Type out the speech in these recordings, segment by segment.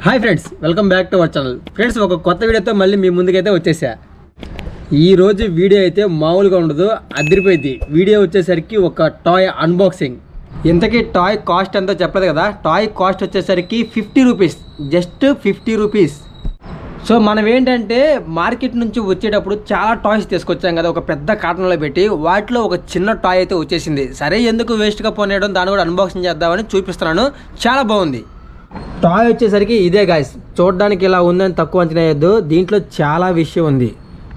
Hi friends, welcome back to our channel. Friends, ఒక కొత్త వీడియోతో మళ్ళీ మీ ముందుకైతే వచ్చేసా. ఈరోజు వీడియో అయితే మామూలుగా ఉండదు, అదిరిపోయింది. వీడియో వచ్చేసరికి ఒక టాయ్ అన్బాక్సింగ్. ఇంతకీ టాయ్ కాస్ట్ ఎంతో చెప్పలేదు కదా. టాయ్ కాస్ట్ వచ్చేసరికి 50 రూపీస్, జస్ట్ 50 రూపీస్. సో మనం ఏంటంటే మార్కెట్ నుంచి వచ్చేటప్పుడు చాలా టాయ్స్ తీసుకొచ్చాం కదా, ఒక పెద్ద కాటన్లో పెట్టి. వాటిలో ఒక చిన్న టాయ్ అయితే వచ్చేసింది. సరే, ఎందుకు వేస్ట్గా పోనేయడం, దాన్ని కూడా అన్బాక్సింగ్ చేద్దామని చూపిస్తున్నాను. చాలా బాగుంది. టాయ్ వచ్చేసరికి ఇదే గాయస్. చూడడానికి ఇలా ఉందని తక్కువ అంచనా వేయద్దు, దీంట్లో చాలా విషయం ఉంది.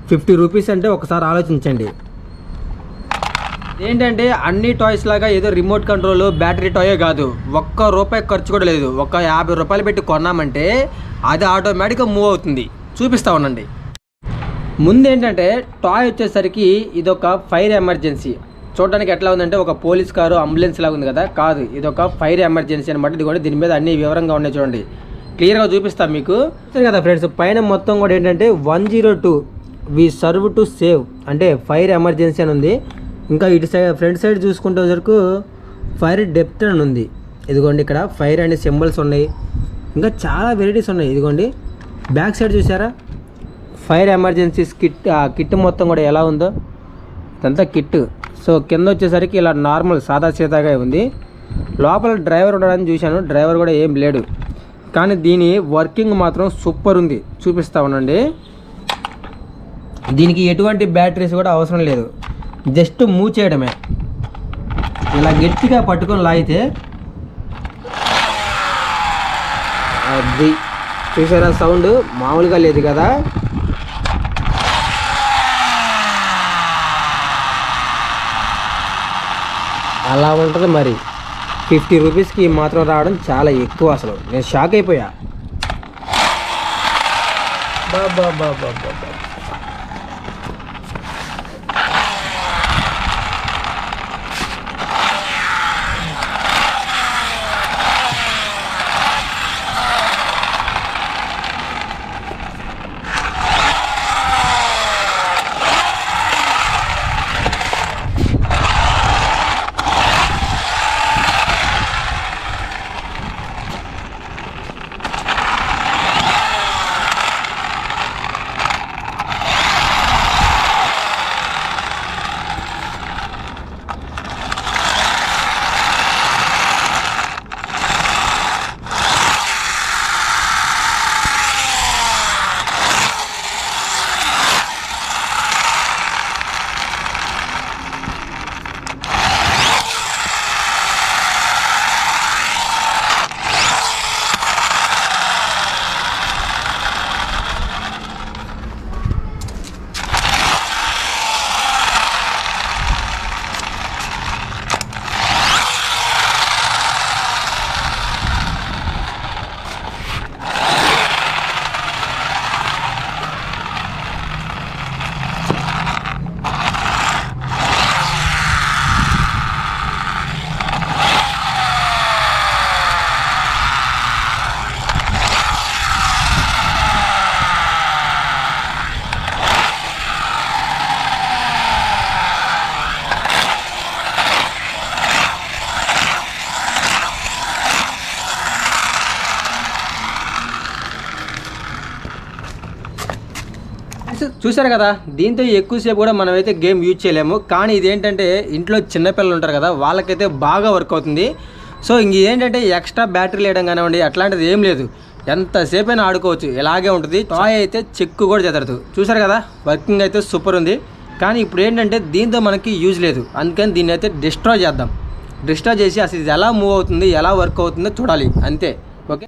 50 రూపీస్ అంటే ఒకసారి ఆలోచించండి. ఏంటంటే అన్ని టాయ్స్ లాగా ఏదో రిమోట్ కంట్రోల్ బ్యాటరీ టాయే కాదు. ₹1 ఖర్చు కూడా లేదు. ఒక ₹50 పెట్టి కొన్నామంటే అది ఆటోమేటిక్గా మూవ్ అవుతుంది. చూపిస్తా ఉండండి. ముందు ఏంటంటే టాయ్ వచ్చేసరికి ఇదొక ఫైర్ ఎమర్జెన్సీ. చూడడానికి ఎట్లా ఉందంటే ఒక పోలీస్ కారు, అంబులెన్స్ లాగా ఉంది కదా. కాదు, ఇది ఒక ఫైర్ ఎమర్జెన్సీ అనమాట. ఇది కూడా దీని మీద అన్ని వివరంగా ఉన్నాయి, చూడండి. క్లియర్గా చూపిస్తాను మీకు. సరే కదా ఫ్రెండ్స్, పైన మొత్తం కూడా ఏంటంటే 102 వి సర్వ్ టు సేవ్ అంటే ఫైర్ ఎమర్జెన్సీ అని ఉంది. ఇంకా ఇటు సైడ్ ఫ్రంట్ సైడ్ చూసుకుంటే వరకు ఫైర్ డెప్త్ అని ఉంది. ఇదిగోండి, ఇక్కడ ఫైర్ అనే సింబల్స్ ఉన్నాయి. ఇంకా చాలా వెరైటీస్ ఉన్నాయి. ఇదిగోండి, బ్యాక్ సైడ్ చూసారా ఫైర్ ఎమర్జెన్సీస్ కిట్ మొత్తం కూడా ఎలా ఉందో. ఇదంతా కిట్. సో కింద వచ్చేసరికి ఇలా నార్మల్ సాదా సీదాగా ఉంది. లోపల డ్రైవర్ ఉండడానికి చూశాను, డ్రైవర్ కూడా ఏం లేడు. కానీ దీని వర్కింగ్ మాత్రం సూపర్ ఉంది. చూపిస్తా ఉండండి. దీనికి ఎటువంటి బ్యాటరీస్ కూడా అవసరం లేదు, జస్ట్ మూవ్ చేయడమే. ఇలా గట్టిగా పట్టుకొని లాగితే అది చూసారా, సౌండ్ మామూలుగా లేదు కదా. అలా ఉంటుంది మరి. 50 రూపీస్కి మాత్రం రావడం చాలా ఎక్కువ. అసలు నేను షాక్ అయిపోయా. బాబా బాబా బాబా. చూసారు కదా, దీంతో ఎక్కువసేపు కూడా మనమైతే గేమ్ యూజ్ చేయలేము. కానీ ఇదేంటంటే ఇంట్లో చిన్నపిల్లలు ఉంటారు కదా, వాళ్ళకైతే బాగా వర్క్ అవుతుంది. సో ఇంక ఏంటంటే ఎక్స్ట్రా బ్యాటరీ లేయడం కానివ్వండి, అట్లాంటిది ఏం లేదు. ఎంతసేపు అయినా ఆడుకోవచ్చు, ఇలాగే ఉంటుంది. టాయ్ అయితే చెక్కు కూడా చెదరదు. చూసారు కదా, వర్కింగ్ అయితే సూపర్ ఉంది. కానీ ఇప్పుడు ఏంటంటే దీంతో మనకి యూజ్ లేదు. అందుకని దీన్ని అయితే డిస్ట్రాయ్ చేద్దాం. డిస్ట్రాయ్ చేసి అసలు ఇది ఎలా మూవ్ అవుతుంది, ఎలా వర్క్ అవుతుందో చూడాలి, అంతే. ఓకే.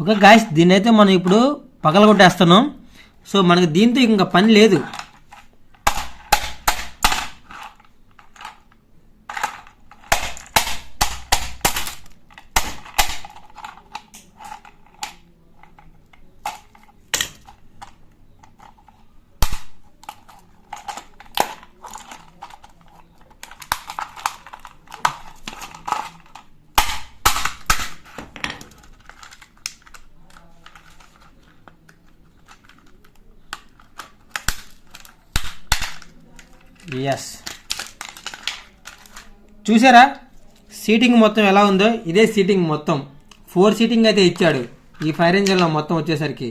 ఓకే గాయ్స్, దీన్ని అయితే మనం ఇప్పుడు పగలగొట్టేస్తున్నాం. సో మనకి దీంతో ఇంకా పని లేదు. ఎస్, చూసారా సీటింగ్ మొత్తం ఎలా ఉందో? ఇదే సీటింగ్ మొత్తం 4 సీటింగ్ అయితే ఇచ్చాడు ఈ ఫైర్ ఇంజిన్లో మొత్తం వచ్చేసరికి.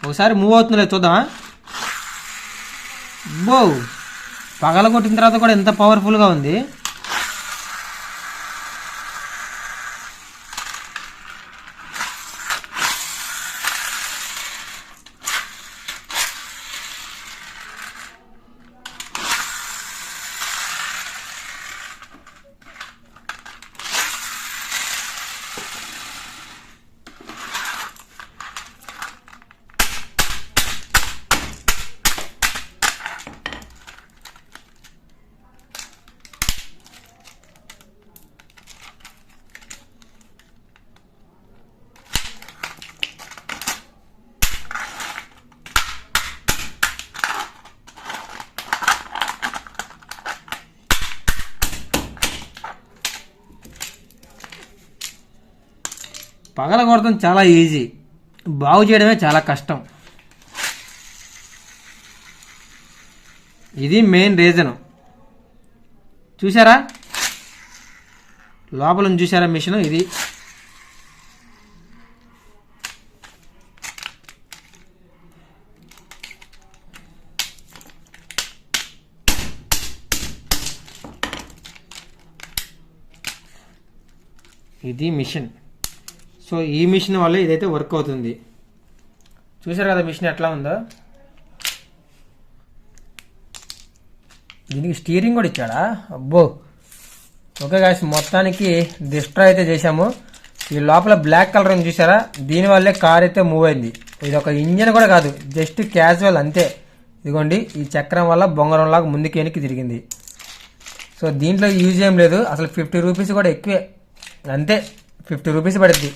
ఒకసారి మూవ్ అవుతుందో చూద్దామా? బో, పగల కొట్టిన తర్వాత కూడా ఎంత పవర్ఫుల్గా ఉంది. పగల కొడతాం చాలా ఈజీ, బాగు చేయడమే చాలా కష్టం. ఇది మెయిన్ రీజను. చూసారా లోపల చూసారా మిషన్? ఇది మిషన్. సో ఈ మిషన్ వల్ల ఇదైతే వర్క్ అవుతుంది. చూసారు కదా మిషన్ ఎట్లా ఉందో? దీనికి స్టీరింగ్ కూడా ఇచ్చాడా? అబ్బో. ఓకే గాయ్స్, మొత్తానికి డిస్ట్రాయ్ అయితే చేశాము. ఈ లోపల బ్లాక్ కలర్ ఉంది చూసారా? దీనివల్లే కార్ అయితే మూవ్ అయింది. ఇది ఒక ఇంజన్ కూడా కాదు, జస్ట్ క్యాజువల్ అంతే. ఇదిగోండి, ఈ చక్రం వల్ల బొంగరం లాగా ముందుకు వెనక్కి తిరిగింది. సో దీంట్లో యూజ్ ఏం లేదు అసలు. 50 రూపీస్ కూడా ఎక్కువే, అంతే 50 రూపీస్ పడుద్ది.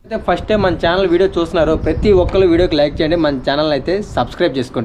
అయితే ఫస్ట్ టైం మన ఛానల్ వీడియో చూస్తున్నారు, ప్రతి ఒక్కరు వీడియోకి లైక్ చేయండి, మన ఛానల్ అయితే సబ్స్క్రైబ్ చేసుకోండి.